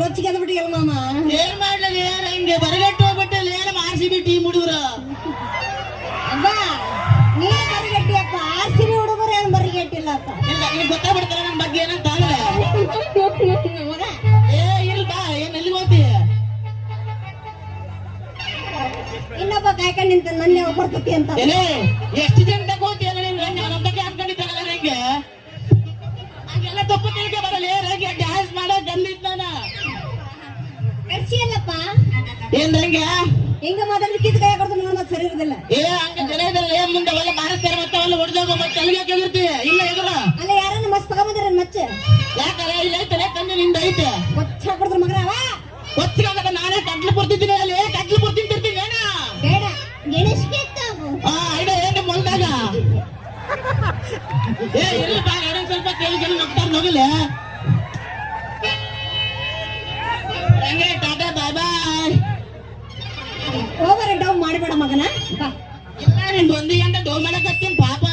ರೊಚ್ಚಿಗೆ ಅಂದ್ಬಿಟ್ಟಿಯಲ್ಲ ಮಾಮ. ಏನ್ ಮಾಡ್ಲಿ ಹಿಂಗೆ ಬರಗಟ್ಟು ಹೋಗ್ಬಿಟ್ಟಲ್ಲ ಏನ್ RCB ಟೀಮ್ ಹುಡುಗರು. ಅಬ್ಬ ನೀನ್ ಬರಿಗಟ್ಟಿಯಪ್ಪ, RCB ಹುಡುಗರು ಏನ್ ಬರಿಗಟ್ಟಿಲ್ಲಪ್ಪ. ಇಲ್ಲ ನಿನಗೆ ಗೊತ್ತಾಗ್ಬಿಡ್ತಾರ ನನ್ನ ಬಗ್ಗೆ ಏನಂತ ಆಗಲ್ಲ. ಏ ಇಲ್ಬಾ ಏನ್ ಎಲ್ಲಿ ಹೋಗ್ತಿ? ಇನ್ನೊಬ್ಬ ಕಾಯ್ಕೊಂಡು ನಿಂತ ನನ್ನ ಬರ್ತತಿ ಅಂತ. ಎಲೆ ಎಷ್ಟು ಜನ ಹೋಗ್ತಿ ನಮ್ಮ ಬಗ್ಗೆ ಅನ್ಕೊಂಡಿದ್ದಾಗಲ್ಲ ನಂಗೆ ಹಂಗೆಲ್ಲ ತಪ್ಪು ತಿಳ್ಕೆ ಬರಲ್ಲ. ರಂಗೆ ಡ್ಯಾನ್ಸ್ ಮಾಡೋ ಗಂದಿದ್ ನಾನು ಕರ್ಸಿಯಲ್ಲಪ್ಪ. ಏನ್ ರಂಗೆ ಹಿಂಗ ಮಾತಾಡಿದ್ರೆ ಕಿತ್ ಕೈ ಕೊಡ್ತಾನೆ ಮತ್ತೆ ಸರಿ ಇರೋದಿಲ್ಲ. ಏ ಹಂಗ ಜನ ಇದ್ರಲ್ಲ ಏನ್ ಮುಂದೆ ಅವೆಲ್ಲ ಮಾಡಿಸ್ತಾರೆ ಮತ್ತೆ ಅವೆಲ್ಲ ಹೊಡೆದಾಗ ಮತ್ತೆ ಅಲ್ಲಿಗೆ ಕೇಳಿರ್ತೀವಿ. ಇಲ್ಲ ಎದುರ ಅಲ್ಲ ಯಾರನ್ನ ಮಸ್ತ್ ತಗೊಂಬಂದಿರ ಮಚ್ಚ ಯಾಕಲ್ಲ ಇಲ್ಲ ಐತೆ ತಂದೆ ನಿಂದ ಐತೆ ಕೊಚ್ಚ ಕೊಡ್ತಾರ ಮಗನ ಅವ ಹೊಚ್ಚಿಗಾಗ ನಾನೇ ಕಟ್ಲು ಕೊಡ್ತಿದ್ದೀನಿ ಅಲ್ಲಿ ಕಟ್ಲು ಕೊಡ್ತೀನಿ ತಿರ್ತೀನಿ ಏನ ಬೇಡ ಗಣೇಶ್ ಐಡ ಏನು ಮೊಲ್ದಾಗ ಏ ಇರ್ಲಿ ಬಾ ಎರಡ್ ಸ್ವಲ್ಪ ಕೇಳಿ ಜನ ನಗ್ತಾರ ನೋಡಿಲ್ಲ. ರಂಗೆ ಟಾಟಾ ಬಾಯ್ ಬಾಯ್. ಓವರ್ ಡೌನ್ ಮಾಡಬೇಡ ಮಗನ. ಇಲ್ಲ ನಿಂದು 1 ಗಂಟೆ ಡೌ ಮಾಡಕತ್ತೀನಿ ಪಾಪ